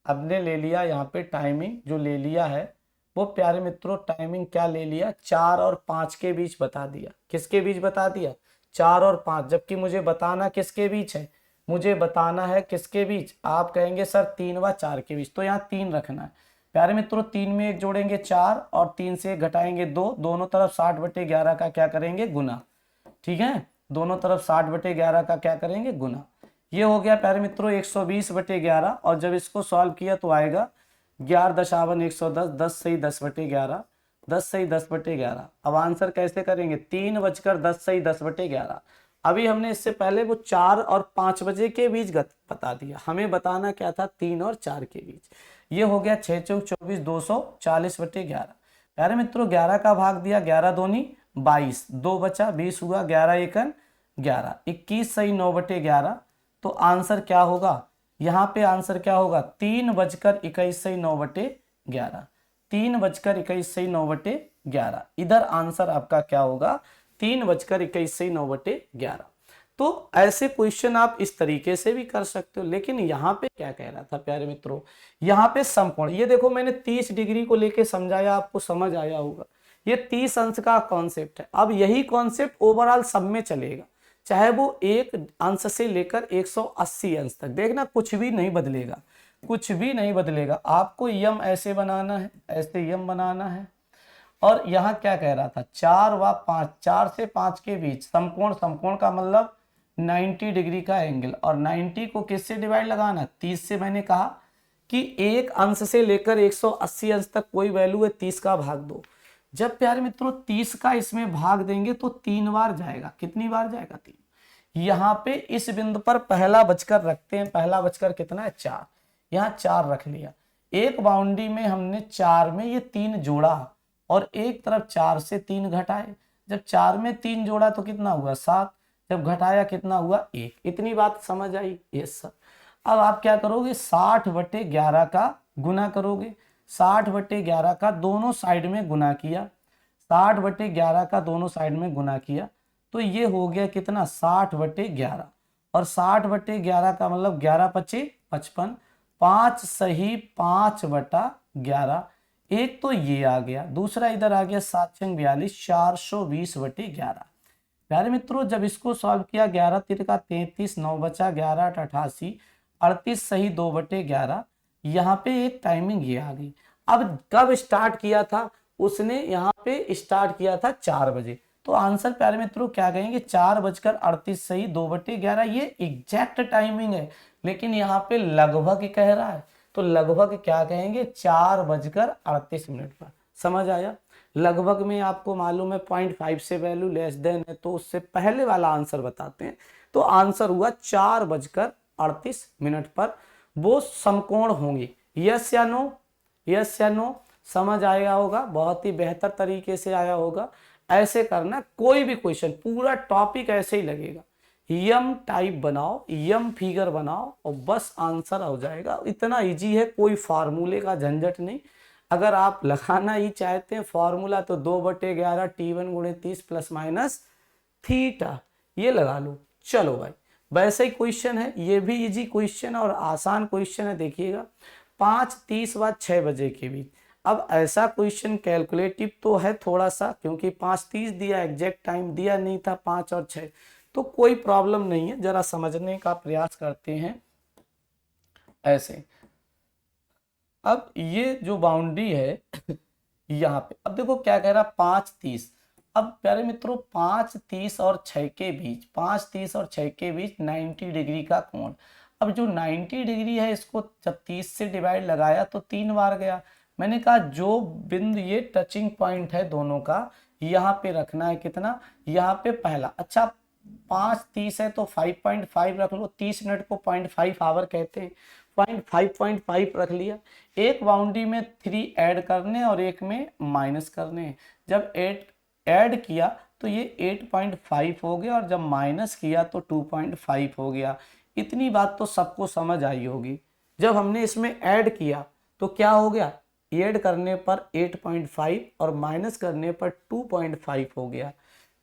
हमने ले लिया, यहाँ पे टाइमिंग जो ले लिया है, वो प्यारे मित्रों टाइमिंग क्या ले लिया? 4 और 5 के बीच बता दिया। किसके बीच बता दिया? 4 और 5। जबकि मुझे बताना किसके बीच है? मुझे बताना है किसके बीच? आप कहेंगे सर 3 व 4 के बीच, तो यहाँ 3 रखना है। प्यारे मित्रों, 3 में एक जोड़ेंगे 4, और 3 से घटाएंगे 2, दोनों तरफ 60/11 का क्या करेंगे? गुना। ठीक है, दोनों तरफ 60/11 का क्या करेंगे? गुना। ये हो गया प्यारे मित्रों 120/11, और जब इसको सॉल्व किया तो आएगा 11.110, 10 से ही 10/11, 10 से ही 10/11। अब आंसर कैसे करेंगे? 3 बजकर 10 से ही 10/11। अभी हमने इससे पहले वो 4 और 5 बजे के बीच बता दिया, हमें बताना क्या था? 3 और 4 के बीच। ये हो गया 6 चौक 24, 240/11। प्यारे मित्रों, 11 का भाग दिया, 11 दूनी 22, 2 बचा, 20 हुआ, 11 एकन 11, 21 सही 9/11। तो आंसर क्या होगा? यहाँ पे आंसर क्या होगा? 3 बजकर 21 सही 9/11, 3 बजकर 21 सही 9/11। इधर आंसर आपका क्या होगा? 3 बजकर 21 सही 9/11। तो ऐसे क्वेश्चन आप इस तरीके से भी कर सकते हो। लेकिन यहाँ पे क्या कह रहा था प्यारे मित्रों, यहाँ पे समकोण, ये देखो मैंने 30 डिग्री को लेके समझाया, आपको समझ आया होगा। ये 30 अंश का कॉन्सेप्ट है। अब यही कॉन्सेप्ट ओवरऑल सब में चलेगा, चाहे वो एक अंश से लेकर 180 अंश तक। देखना, कुछ भी नहीं बदलेगा, कुछ भी नहीं बदलेगा। आपको यम ऐसे बनाना है, ऐसे यम बनाना है। और यहाँ क्या कह रहा था? 4 व 5, 4 से 5 के बीच समकोण, समकोण का मतलब 90 डिग्री का एंगल, और 90 को किससे डिवाइड लगाना, 30 से। मैंने कहा कि एक अंश से लेकर 180 अंश तक कोई वैल्यू है, 30 का भाग दो। जब प्यारे मित्रों 30 का इसमें भाग देंगे तो 3 बार जाएगा। कितनी बार जाएगा, 3। यहाँ पे इस बिंदु पर पहला बचकर रखते हैं, पहला बचकर कितना है, 4। यहाँ 4 रख लिया। एक बाउंड्री में हमने 4 में ये 3 जोड़ा और एक तरफ 4 से 3 घटाए। जब 4 में 3 जोड़ा तो कितना हुआ, 7। जब घटाया कितना हुआ, 1। इतनी बात समझ आई, यस सर। अब आप क्या करोगे, 60/11 का गुना करोगे। 60/11 का दोनों साइड में गुना किया, 60/11 का दोनों साइड में गुना किया तो ये हो गया कितना, 60/11। और 60/11 का मतलब 11 पचे 55, 5 सही 5/11। एक तो ये आ गया, दूसरा इधर आ गया 7×42, 420/11। प्यारे मित्रों जब इसको सॉल्व किया, 11 तिरका 33, 9 बचा 11 8 88, 38 सही 2/11। यहाँ पे एक टाइमिंग ये आ गई। अब कब स्टार्ट किया था उसने, यहाँ पे स्टार्ट किया था 4 बजे। तो आंसर प्यारे मित्रों क्या कहेंगे, 4:38 सही 2/11। ये एग्जैक्ट टाइमिंग है, लेकिन यहाँ पे लगभग कह रहा है, तो लगभग क्या कहेंगे, 4:38 पर। समझ आया। लगभग में आपको मालूम है 0.5 से वैल्यू लेस देन है, तो उससे पहले वाला आंसर बताते हैं। तो आंसर हुआ 4:38 पर वो समकोण होंगे। यस या नो, यस या नो, समझ आया होगा, बहुत ही बेहतर तरीके से आया होगा। ऐसे करना, कोई भी क्वेश्चन पूरा टॉपिक ऐसे ही लगेगा, यम टाइप बनाओ, यम फिगर बनाओ और बस आंसर हो जाएगा। इतना इजी है, कोई फार्मूले का झंझट नहीं। अगर आप लगाना ही चाहते हैं फॉर्मूला तो 2/11 T1 × 30 ± थीटा, ये लगा लो। चलो भाई, वैसे ही क्वेश्चन है, ये भी इजी क्वेश्चन और आसान क्वेश्चन है। देखिएगा 5:30 व 6 बजे के बीच। अब ऐसा क्वेश्चन कैलकुलेटिव तो है थोड़ा सा, क्योंकि 5:30 दिया, एग्जैक्ट टाइम दिया नहीं था 5 और 6, तो कोई प्रॉब्लम नहीं है। जरा समझने का प्रयास करते हैं ऐसे। अब ये जो बाउंड्री है यहाँ पे, अब देखो क्या कह रहा, 5:30। अब प्यारे मित्रों 5:30 और 6 के बीच, 5:30 और 6 के बीच 90 डिग्री का कोण। अब जो 90 डिग्री है, इसको जब 30 से डिवाइड लगाया तो 3 बार गया। मैंने कहा जो बिंदु ये टचिंग पॉइंट है दोनों का, यहाँ पे रखना है कितना, यहाँ पे पहला। अच्छा 5:30 है तो 5.5 रख लो, 30 मिनट को 0.5 आवर कहते हैं, 0.5 रख लिया। एक बाउंड्री में 3 ऐड करने और एक में माइनस करने। जब 8 ऐड किया तो ये 8.5 हो गया, और जब माइनस किया तो 2.5 हो गया। इतनी बात तो सबको समझ आई होगी। जब हमने इसमें ऐड किया तो क्या हो गया, ऐड करने पर 8.5 और माइनस करने पर 2.5 हो गया।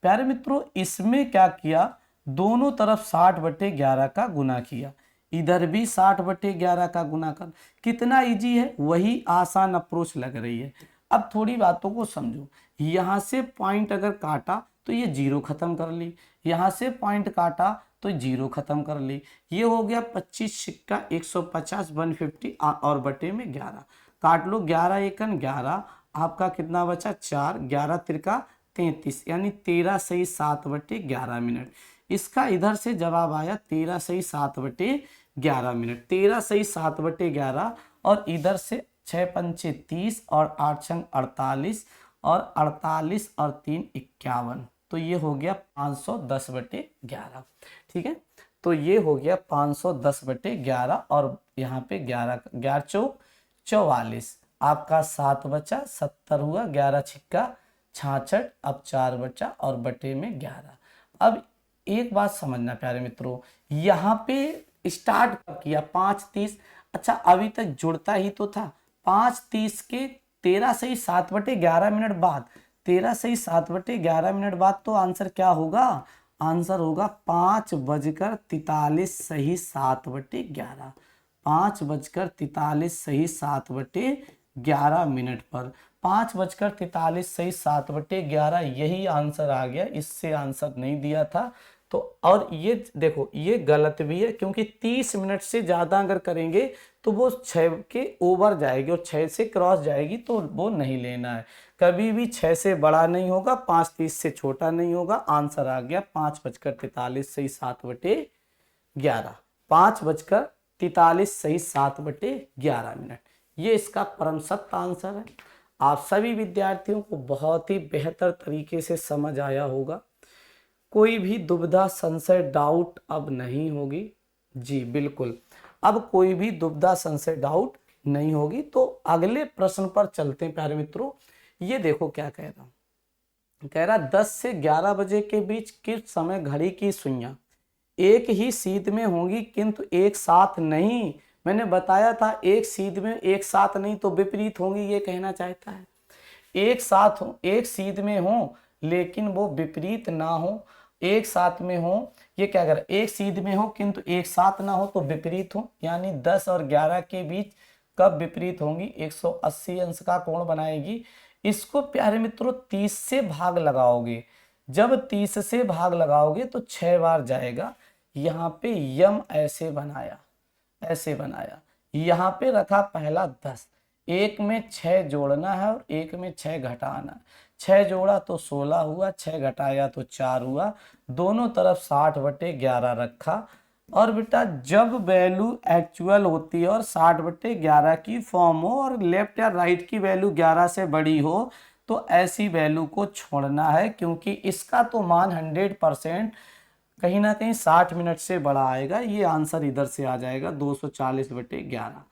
प्यारे मित्रों इसमें क्या किया, दोनों तरफ 60/11 का गुना किया, इधर भी 60/11 का गुना कर। कितना इजी है, वही आसान अप्रोच लग रही है। अब थोड़ी बातों को समझो। यहाँ से पॉइंट अगर काटा तो ये 0 खत्म कर ली, यहाँ से पॉइंट काटा तो 0 खत्म कर ली। ये हो गया 25 सिक्का 150 150 और बटे में 11 काट लो। 11 एकन 11, आपका कितना बचा 4, 11 तिरका 33, यानी 13 सही 7/11 इसका इधर से जवाब आया 13 सही 7/11 13 सही 7/11, और इधर से 6 पंचे 30 और 8 छंग 48 और 48 और 3 51, तो ये हो गया 510/11। ठीक है, तो ये हो गया 510/11, और यहाँ पे 11 11 चौक 44, आपका 7 बचा 70 हुआ, 11 छिक्का 66, अब 4 बचा और बटे में 11। अब एक बात समझना प्यारे मित्रों, यहाँ पे स्टार्ट कब किया, 5:30। अच्छा अभी तक जुड़ता ही तो था, 5:30 के 13 सही 7/11 बाद, 13 सही 7/11 बाद, तो आंसर क्या होगा, आंसर होगा 5:43 सही 7/11, 5:43 सही 7/11 पर, 5:43 सही 7/11, यही आंसर आ गया। इससे आंसर नहीं दिया था तो और ये देखो ये गलत भी है, क्योंकि 30 मिनट से ज़्यादा अगर करेंगे तो वो 6 के ओवर जाएगी और 6 से क्रॉस जाएगी, तो वो नहीं लेना है। कभी भी 6 से बड़ा नहीं होगा, 5:30 से छोटा नहीं होगा। आंसर आ गया 5:43 सही 7/11, 5:43 सही 7/11 ये इसका परम सत्य आंसर है। आप सभी विद्यार्थियों को बहुत ही बेहतर तरीके से समझ आया होगा। कोई भी दुविधा संशय डाउट अब नहीं होगी। जी बिल्कुल, अब कोई भी दुविधा संशय डाउट नहीं होगी। तो अगले प्रश्न पर चलते हैं प्यारे मित्रों। ये देखो क्या कह रहा हूं, कह रहा 10 से 11 बजे के बीच किस समय घड़ी की सुइयां एक ही सीध में होंगी किंतु एक साथ नहीं। मैंने बताया था एक सीध में एक साथ नहीं तो विपरीत होंगी, ये कहना चाहता है। एक साथ हो, एक सीध में हो लेकिन वो विपरीत ना हो, एक साथ में हो, ये क्या कर, एक सीध में हो किंतु एक साथ ना हो तो विपरीत हो। यानी 10 और 11 के बीच कब विपरीत होंगी, 180 अंश का कोण बनाएगी। इसको प्यारे मित्रों 30 से भाग लगाओगे, जब 30 से भाग लगाओगे तो 6 बार जाएगा। यहाँ पे यम ऐसे बनाया, ऐसे बनाया, यहाँ पे रखा पहला 10, एक में 6 जोड़ना है और एक में 6 घटाना है। 6 जोड़ा तो 16 हुआ, 6 घटाया तो 4 हुआ, दोनों तरफ 60/11 रखा। और बेटा जब वैल्यू एक्चुअल होती है और 60/11 की फॉर्म हो और लेफ्ट या राइट की वैल्यू 11 से बड़ी हो तो ऐसी वैल्यू को छोड़ना है, क्योंकि इसका तो मान 100% कहीं ना कहीं 60 मिनट से बड़ा आएगा। ये आंसर इधर से आ जाएगा 240/11,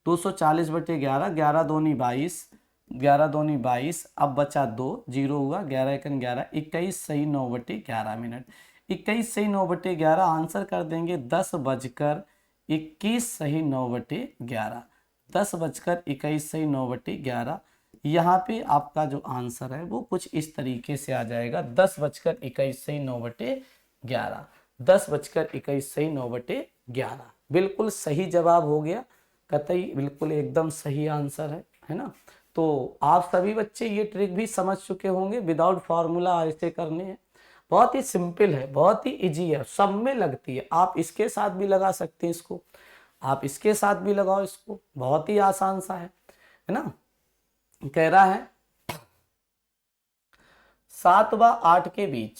240/11, 11 दूनी 22, 11 दूनी 22, अब बचा 2, 0 हुआ, 11 एकन 11, 21 सही 9/11, 21 सही 9/11 आंसर कर देंगे 10:21 सही 9/11, 10:21 सही 9/11। यहाँ पे आपका जो आंसर है वो कुछ इस तरीके से आ जाएगा 10:21 सही 9/11, 10:21 सही 9/11 बिल्कुल सही जवाब हो गया, कतई बिल्कुल एकदम सही आंसर है ना। तो आप सभी बच्चे ये ट्रिक भी समझ चुके होंगे, विदाउट फार्मूला ऐसे करने हैं। बहुत ही सिंपल है, बहुत ही इजी है, सब में लगती है। आप इसके साथ भी लगा सकते हैं इसको, आप इसके साथ भी लगाओ इसको, बहुत ही आसान सा है ना। कह रहा है 7 व 8 के बीच,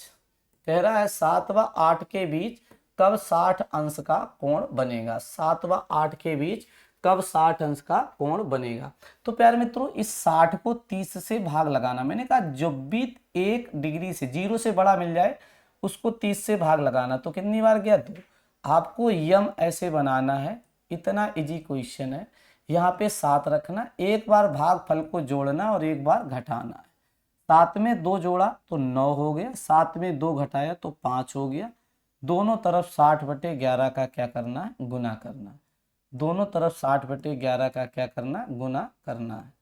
कह रहा है 7 व 8 के बीच कब 60 अंश का कोण बनेगा, 7 व 8 के बीच कब 60 अंश का कोण बनेगा। तो प्यारे मित्रों इस 60 को 30 से भाग लगाना, मैंने कहा जब भी 1 डिग्री से 0 से बड़ा मिल जाए उसको 30 से भाग लगाना, तो कितनी बार गया 2। आपको यम ऐसे बनाना है, इतना इजी क्वेश्चन है। यहाँ पे 7 रखना, एक बार भाग फल को जोड़ना और एक बार घटाना है। 7 में 2 जोड़ा तो 9 हो गया, 7 में 2 घटाया तो 5 हो गया। दोनों तरफ 60/11 का क्या करना है, गुना करना है। दोनों तरफ 60/11 का क्या करना है, गुना करना है।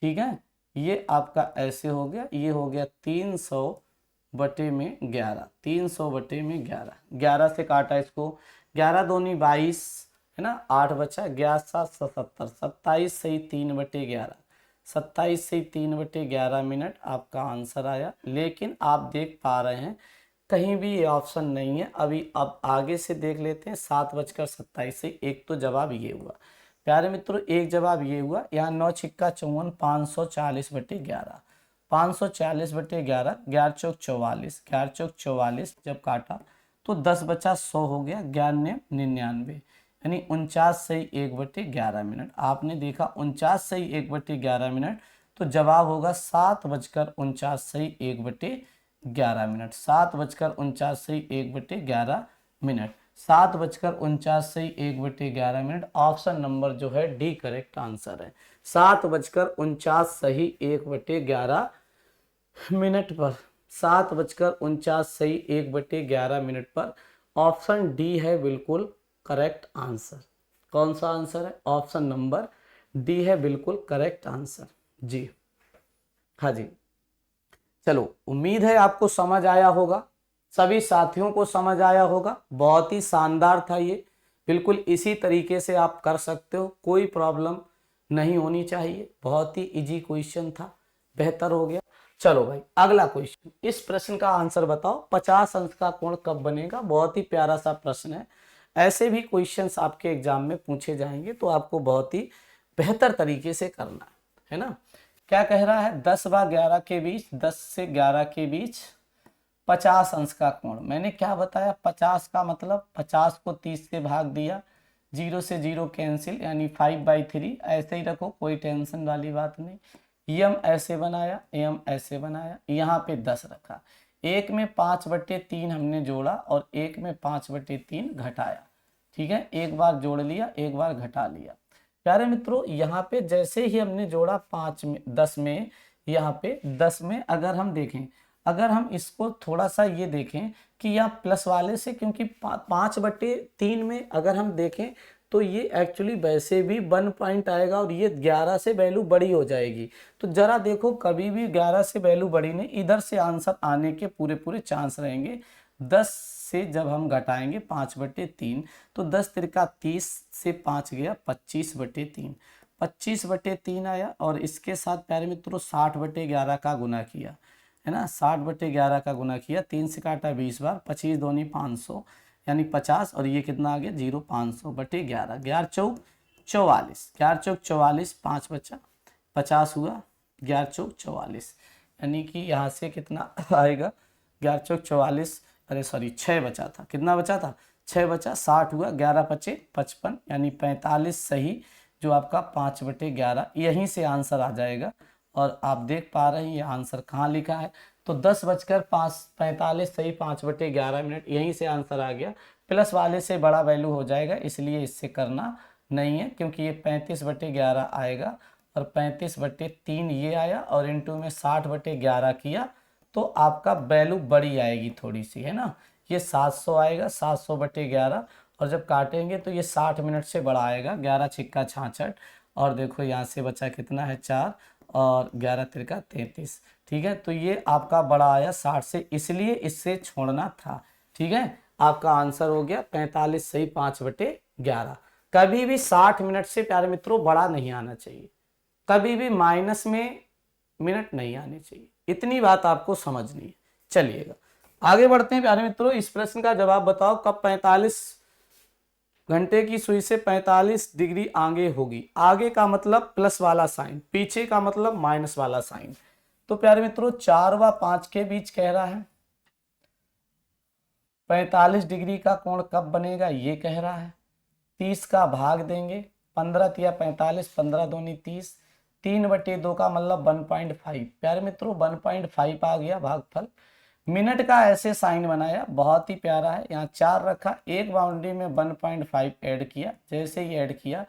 ठीक है, ये आपका ऐसे हो गया, ये हो गया 300/11, 300/11, 11 से काटा इसको, 11 दूनी 22 है ना, 8 बचा, 11 7 77, 27 सही 3/11, 27 से 3/11 मिनट आपका आंसर आया। लेकिन आप देख पा रहे हैं कहीं भी ये ऑप्शन नहीं है अभी। अब आगे से देख लेते हैं, 7:27 से एक तो जवाब ये हुआ प्यारे मित्रों, एक जवाब ये हुआ। यहाँ 9 छिक्का 54, 540/11, 540/11, 11 चौक 44, 11 चौक 44 जब काटा तो 10 बचा 100 हो गया, 11 99, यानी 49 सही 1/11 मिनट। आपने देखा 49 सही 1/11 मिनट, तो जवाब होगा 7:49 सही 1/11 मिनट, 7:49 सही 1/11 मिनट, 7:49 सही 1/11 मिनट। ऑप्शन नंबर जो है डी करेक्ट आंसर है, 7:49 सही 1/11 मिनट पर, 7:49 सही 1/11 मिनट पर ऑप्शन डी है बिल्कुल करेक्ट आंसर। कौन सा आंसर है, ऑप्शन नंबर डी है बिल्कुल करेक्ट आंसर। जी हाँ जी, चलो उम्मीद है आपको समझ आया होगा, सभी साथियों को समझ आया होगा। बहुत ही शानदार था ये, बिल्कुल इसी तरीके से आप कर सकते हो, कोई प्रॉब्लम नहीं होनी चाहिए। बहुत ही इजी क्वेश्चन था, बेहतर हो गया। चलो भाई अगला क्वेश्चन, इस प्रश्न का आंसर बताओ, 50 अंश का कोण कब बनेगा। बहुत ही प्यारा सा प्रश्न है। ऐसे भी क्वेश्चंस आपके एग्जाम में पूछे जाएंगे तो आपको बहुत ही बेहतर तरीके से करना है ना। क्या कह रहा है, 10 व 11 के बीच, 10 से 11 के बीच 50 अंश का कोण। मैंने क्या बताया, 50 का मतलब 50 को 30 से भाग दिया, 0 से 0 कैंसिल, यानी 5/3। ऐसे ही रखो, कोई टेंशन वाली बात नहीं। यम ऐसे बनाया, यम ऐसे बनाया, यहाँ पे 10 रखा। एक में 5/3 हमने जोड़ा और एक में 5/3 घटाया। ठीक है, एक बार जोड़ लिया, एक बार घटा लिया। प्यारे मित्रों, यहाँ पे जैसे ही हमने जोड़ा 5 में 10 में, यहाँ पे 10 में अगर हम देखें, अगर हम इसको थोड़ा सा ये देखें कि यहाँ प्लस वाले से, क्योंकि 5/3 में अगर हम देखें तो ये एक्चुअली वैसे भी 1 पॉइंट आएगा और ये 11 से वैल्यू बड़ी हो जाएगी। तो जरा देखो, कभी भी 11 से वैल्यू बड़ी नहीं, इधर से आंसर आने के पूरे पूरे चांस रहेंगे। 10 से जब हम घटाएंगे 5/3, तो 10 तिरका 30 से 5 गया 25/3, 25/3 आया। और इसके साथ प्यारे मित्रों 60/11 का गुना किया, है ना, 60/11 का गुना किया, 3 से काटा 20 बार, 25 दूनी 500, यानी 50। और ये कितना आ गया 0, 500/11, 11 चौक 44, 11 चौक 44, 5 बचा, 50 हुआ, 11 चौक 44, यानी कि यहाँ से कितना आएगा, 11 चौक 44, अरे सॉरी 6 बचा था, कितना बचा था 6 बचा, 60 हुआ, 11 बचे 55, यानी 45 सही, जो आपका 5/11 यहीं से आंसर आ जाएगा। और आप देख पा रहे हैं ये आंसर कहाँ लिखा है, तो 10:45 सही 5/11 यहीं से आंसर आ गया। प्लस वाले से बड़ा वैल्यू हो जाएगा, इसलिए इससे करना नहीं है, क्योंकि ये 35/11 आएगा और 35/3 ये आया, और इनटू में 60/11 किया तो आपका वैल्यू बड़ी आएगी थोड़ी सी, है ना। ये 700 आएगा, 700/11, और जब काटेंगे तो ये 60 मिनट से बड़ा आएगा, 11 छिक्का 66। और देखो यहाँ से बचा कितना है 4, और 11 तिरका 33। ठीक है, तो ये आपका बड़ा आया 60 से, इसलिए इससे छोड़ना था। ठीक है, आपका आंसर हो गया 45 सही 5/11। कभी भी 60 मिनट से प्यारे मित्रों बड़ा नहीं आना चाहिए, कभी भी माइनस में मिनट नहीं आने चाहिए, इतनी बात आपको समझनी है। चलिएगा आगे बढ़ते हैं प्यारे मित्रों। इस प्रश्न का जवाब बताओ, कब 45 घंटे की सुई से 45 डिग्री आगे होगी। आगे का मतलब प्लस वाला साइन, पीछे का मतलब माइनस वाला साइन। तो प्यारे मित्रों 4 व 5 के बीच कह रहा है 45 डिग्री का कोण कब बनेगा, ये कह रहा है। 30 का भाग देंगे, 15 तिया 45, 15 दूनी 30, 3/2 का मतलब 1.5। प्यारे मित्रों 1.5 आ गया भागफल। मिनट का ऐसे साइन बनाया, बहुत ही प्यारा है। यहाँ 4 रखा, एक बाउंड्री में 1.5 ऐड किया, जैसे ही ऐड किया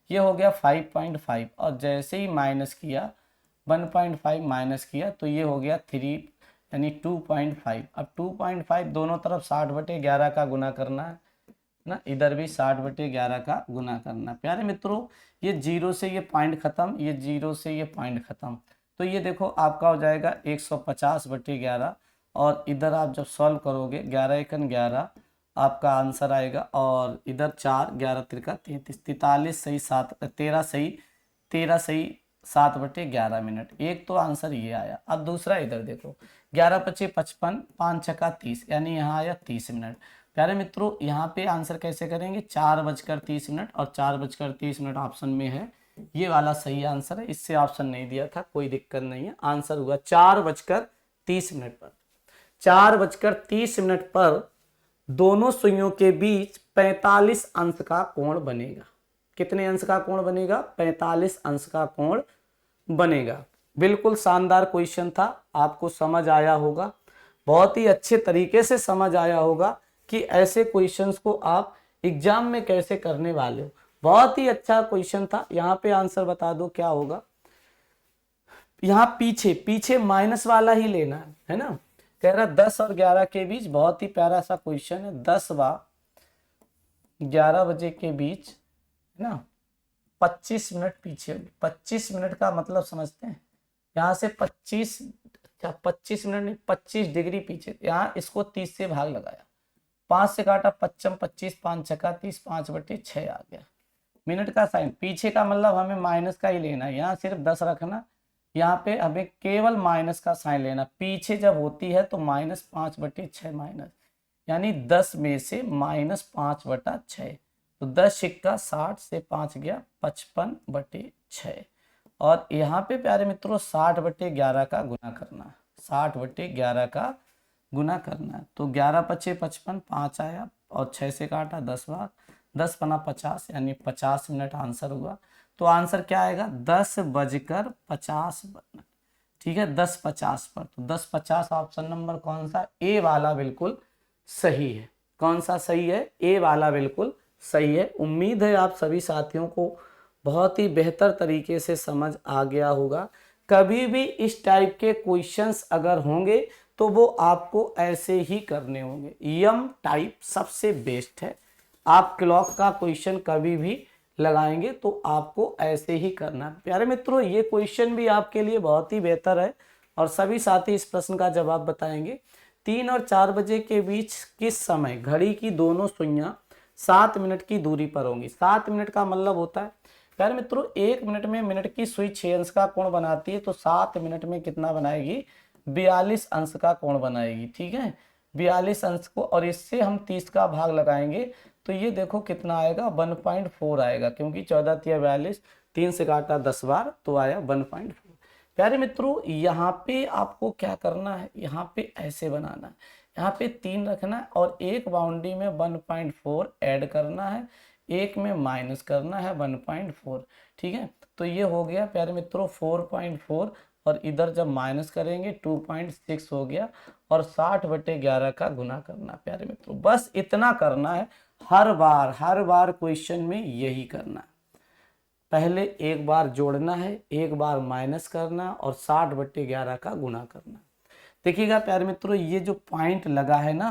ये हो गया 5.5, और जैसे ही माइनस किया 1.5 माइनस किया तो ये हो गया 3, यानी 2.5। अब 2.5 दोनों तरफ 60/11 का गुना करना है ना, इधर भी 60/11 का गुना करना। प्यारे मित्रों ये 0 से ये पॉइंट खत्म, ये 0 से ये पॉइंट खत्म, तो ये देखो आपका हो जाएगा 150/11। और इधर आप जब सॉल्व करोगे 11 एकन 11 आपका आंसर आएगा, और इधर 4, 11 तिरका 33, 43 सही 7, 13 सही 13 सही 7/11 मिनट। एक तो आंसर ये आया। अब दूसरा इधर देखो, 11 पचे 55, 5 छक्का 30, यानी यहाँ आया 30 मिनट। प्यारे मित्रों यहाँ पे आंसर कैसे करेंगे, 4:30 और 4:30 ऑप्शन में है, ये वाला सही आंसर है। इससे ऑप्शन नहीं दिया था, कोई दिक्कत नहीं है, आंसर हुआ 4:30 पर। 4:30 पर दोनों सुइयों के बीच 45 अंश का कोण बनेगा। कितने अंश का कोण बनेगा, 45 अंश का कोण बनेगा। बिल्कुल शानदार क्वेश्चन था, आपको समझ आया होगा, बहुत ही अच्छे तरीके से समझ आया होगा कि ऐसे क्वेश्चंस को आप एग्जाम में कैसे करने वाले हो। बहुत ही अच्छा क्वेश्चन था। यहाँ पे आंसर बता दो क्या होगा, यहाँ पीछे पीछे माइनस वाला ही लेना है ना। कह रहा 10 और 11 के बीच, बहुत ही प्यारा सा क्वेश्चन है। 10 व 11 बजे के बीच है ना, 25 मिनट पीछे। 25 मिनट का मतलब समझते हैं, यहाँ से 25 मिनट नहीं, 25 डिग्री पीछे। यहाँ इसको 30 से भाग लगाया, 5 से काटा 55, 25, 5 छक्का 30, 5/6 आ गया। मिनट का साइन, पीछे का मतलब हमें माइनस का ही लेना है, यहाँ सिर्फ 10 रखना, यहाँ पे हमें केवल माइनस का साइन लेना, पीछे जब होती है तो -5/6 माइनस, यानी 10 में से -5/6, तो 10 सिक्का 60 से 5 गया 55/6। और यहाँ पे प्यारे मित्रों 60/11 का गुना करना, 60/11 का गुना करना है। तो 11×5 = 55, 5 आया और 6 से काटा 10 बार, 10×5 = 50, यानी 50 मिनट आंसर हुआ। तो आंसर क्या आएगा 10:50। ठीक है, 10:50 पर, तो 10:50 ऑप्शन नंबर कौन सा, ए वाला बिल्कुल सही है। कौन सा सही है, ए वाला बिल्कुल सही है। उम्मीद है आप सभी साथियों को बहुत ही बेहतर तरीके से समझ आ गया होगा। कभी भी इस टाइप के क्वेश्चंस अगर होंगे तो वो आपको ऐसे ही करने होंगे। यम टाइप सबसे बेस्ट है। आप क्लॉक का क्वेश्चन कभी भी लगाएंगे तो आपको ऐसे ही करना है। प्यारे मित्रों, ये क्वेश्चन भी आपके लिए बहुत ही बेहतर है और सभी साथी इस प्रश्न का जवाब बताएंगे। 3 और 4 बजे के बीच किस समय घड़ी की दोनों सुइयां 7 मिनट की दूरी पर होंगी। 7 मिनट का मतलब होता है प्यारे मित्रों 1 मिनट में मिनट की सुई 6 अंश का कोण बनाती है, तो 7 मिनट में कितना बनाएगी, 42 अंश का कोण बनाएगी। ठीक है, 42 अंश को, और इससे हम 30 का भाग लगाएंगे तो ये देखो कितना आएगा 1.4 आएगा, क्योंकि 14×3 = 42, 3 से काटा 10 बार तो आया 1.4। प्यारे मित्रों यहाँ पे आपको क्या करना है, यहाँ पे ऐसे बनाना है, यहाँ पे 3 रखना है और एक बाउंड्री में 1.4 ऐड करना है, एक में माइनस करना है 1.4। ठीक है, तो ये हो गया प्यारे मित्रों 4.4, और इधर जब माइनस करेंगे 2.6 हो गया, और 60/11 का गुना करना। प्यारे मित्रों बस इतना करना है, हर बार क्वेश्चन में यही करना है। पहले एक बार जोड़ना है, एक बार माइनस करना और 60/11 का गुना करना। देखिएगा प्यारे मित्रों ये जो पॉइंट लगा है ना,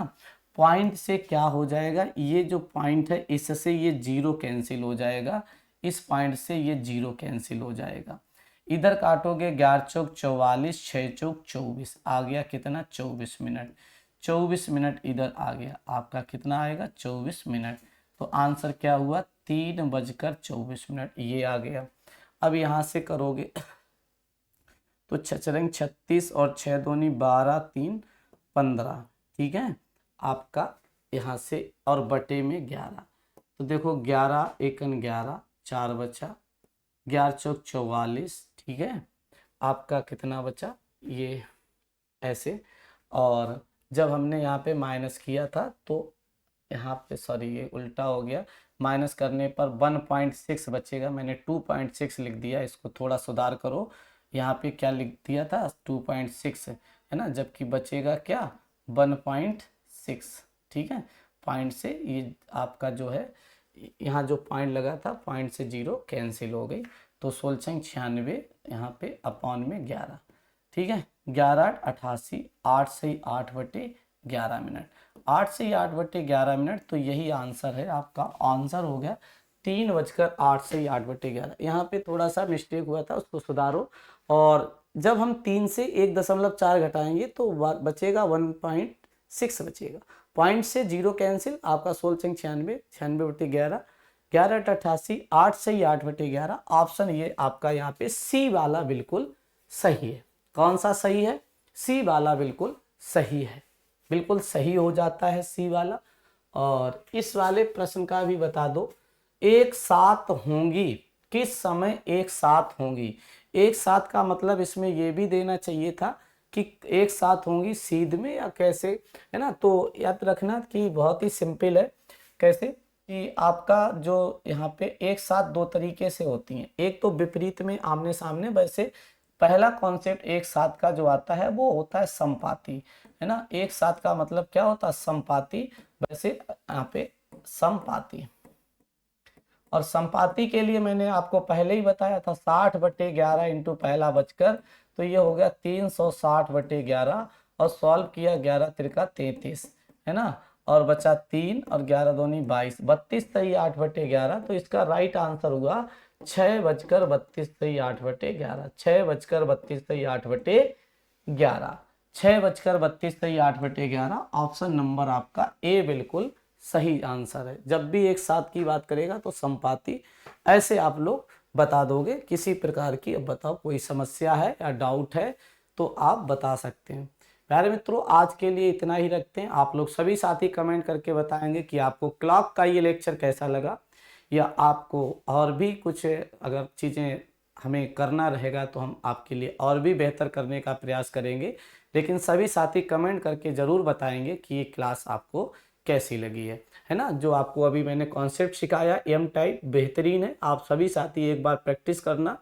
पॉइंट से क्या हो जाएगा, ये जो पॉइंट है इससे ये 0 कैंसिल हो जाएगा, इस पॉइंट से ये 0 कैंसिल हो जाएगा। इधर काटोगे 11×4 = 44, 6×4 = 24, आ गया कितना 24 मिनट। 24 मिनट इधर आ गया, आपका कितना आएगा 24 मिनट। तो आंसर क्या हुआ 3:24, ये आ गया। अब यहाँ से करोगे तो 6×4 = 36 और 6 दूनी 12, 3 15। ठीक है, आपका यहाँ से और बटे में 11, तो देखो 11 × 11 4 बचा, 11×4 = 44। ठीक है, आपका कितना बचा ये ऐसे, और जब हमने यहाँ पे माइनस किया था तो यहाँ पे सॉरी ये उल्टा हो गया, माइनस करने पर 1.6 बचेगा, मैंने 2.6 लिख दिया, इसको थोड़ा सुधार करो। यहाँ पे क्या लिख दिया था 2.6 है ना, जबकि बचेगा क्या 1.6। ठीक है, पॉइंट से ये आपका जो है यहाँ जो पॉइंट लगा था पॉइंट से 0 कैंसिल हो गई, तो 16×96 यहाँ पे अपॉन में 11। ठीक है, 11×8 = 88, 8 से 8/11 मिनट, 8 से 8/11 तो यही आंसर है आपका। आंसर हो गया 3:08 से 8/11। यहाँ पे थोड़ा सा मिस्टेक हुआ था, उसको सुधारो। और जब हम 3 से 1.4 घटाएंगे तो बचेगा 1.6 बचेगा, पॉइंट से 0 कैंसिल, आपका 16×96, 96/11, 11×88, 8 से 8/11। ऑप्शन ये आपका यहाँ पे सी वाला बिल्कुल सही है। कौन सा सही है, सी वाला बिल्कुल सही है, बिल्कुल सही हो जाता है सी वाला। और इस वाले प्रश्न का भी बता दो, एक साथ होंगी, किस समय एक साथ होंगी। एक साथ का मतलब इसमें ये भी देना चाहिए था कि एक साथ होंगी सीध में या कैसे, है ना। तो याद रखना कि बहुत ही सिंपल है, कैसे कि आपका जो यहाँ पे एक साथ दो तरीके से होती हैं, एक तो विपरीत में आमने सामने। वैसे पहला कॉन्सेप्ट एक साथ का जो आता है वो होता है समपाती, है ना। एक साथ का मतलब क्या होता है समपाती, वैसे यहाँ पे समपाती। और समपाती के लिए मैंने आपको पहले ही बताया था 60/11 इंटू पहला बचकर, तो ये हो गया 360/11, और सॉल्व किया 11 त्रिका 33, है ना, और बचा 3 और 11 दूनी 22, 32 सही 8/11। तो इसका राइट आंसर हुआ 6:32 सही 8/11, 6:32 सही 8/11, 6:32 सही 8/11। ऑप्शन नंबर आपका ए बिल्कुल सही आंसर है। जब भी एक साथ की बात करेगा तो समपाती ऐसे आप लोग बता दोगे। किसी प्रकार की अब बताओ कोई समस्या है या डाउट है तो आप बता सकते हैं। प्यारे मित्रों, आज के लिए इतना ही रखते हैं। आप लोग सभी साथी कमेंट करके बताएंगे कि आपको क्लॉक का ये लेक्चर कैसा लगा, या आपको और भी कुछ अगर चीज़ें हमें करना रहेगा तो हम आपके लिए और भी बेहतर करने का प्रयास करेंगे। लेकिन सभी साथी कमेंट करके ज़रूर बताएंगे कि ये क्लास आपको कैसी लगी है ना। जो आपको अभी मैंने कॉन्सेप्ट सिखाया एम टाइप बेहतरीन है। आप सभी साथी एक बार प्रैक्टिस करना।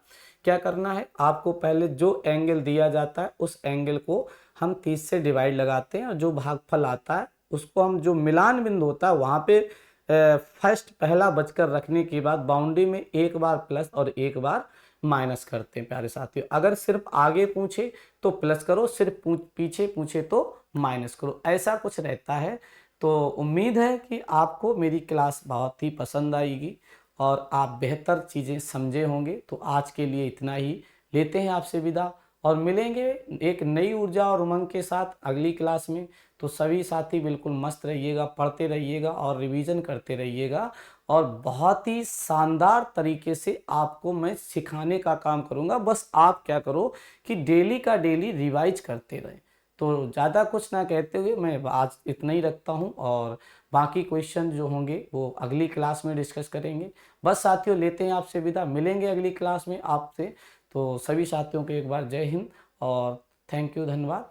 क्या करना है, आपको पहले जो एंगल दिया जाता है उस एंगल को हम 30 से डिवाइड लगाते हैं, और जो भागफल आता है उसको हम जो मिलान बिंदु होता है वहाँ पे फर्स्ट पहला बचकर रखने के बाद बाउंड्री में एक बार प्लस और एक बार माइनस करते हैं। प्यारे साथियों, अगर सिर्फ आगे पूछे तो प्लस करो, सिर्फ पीछे पूछे तो माइनस करो, ऐसा कुछ रहता है। तो उम्मीद है कि आपको मेरी क्लास बहुत ही पसंद आएगी और आप बेहतर चीज़ें समझे होंगे। तो आज के लिए इतना ही, लेते हैं आपसे विदा और मिलेंगे एक नई ऊर्जा और उमंग के साथ अगली क्लास में। तो सभी साथी बिल्कुल मस्त रहिएगा, पढ़ते रहिएगा और रिवीजन करते रहिएगा, और बहुत ही शानदार तरीके से आपको मैं सिखाने का काम करूँगा। बस आप क्या करो कि डेली का डेली रिवाइज करते रहें। तो ज़्यादा कुछ ना कहते हुए मैं आज इतना ही रखता हूँ, और बाकी क्वेश्चन जो होंगे वो अगली क्लास में डिस्कस करेंगे। बस साथियों, लेते हैं आपसे विदा, मिलेंगे अगली क्लास में आपसे। तो सभी साथियों को एक बार जय हिंद और थैंक यू, धन्यवाद।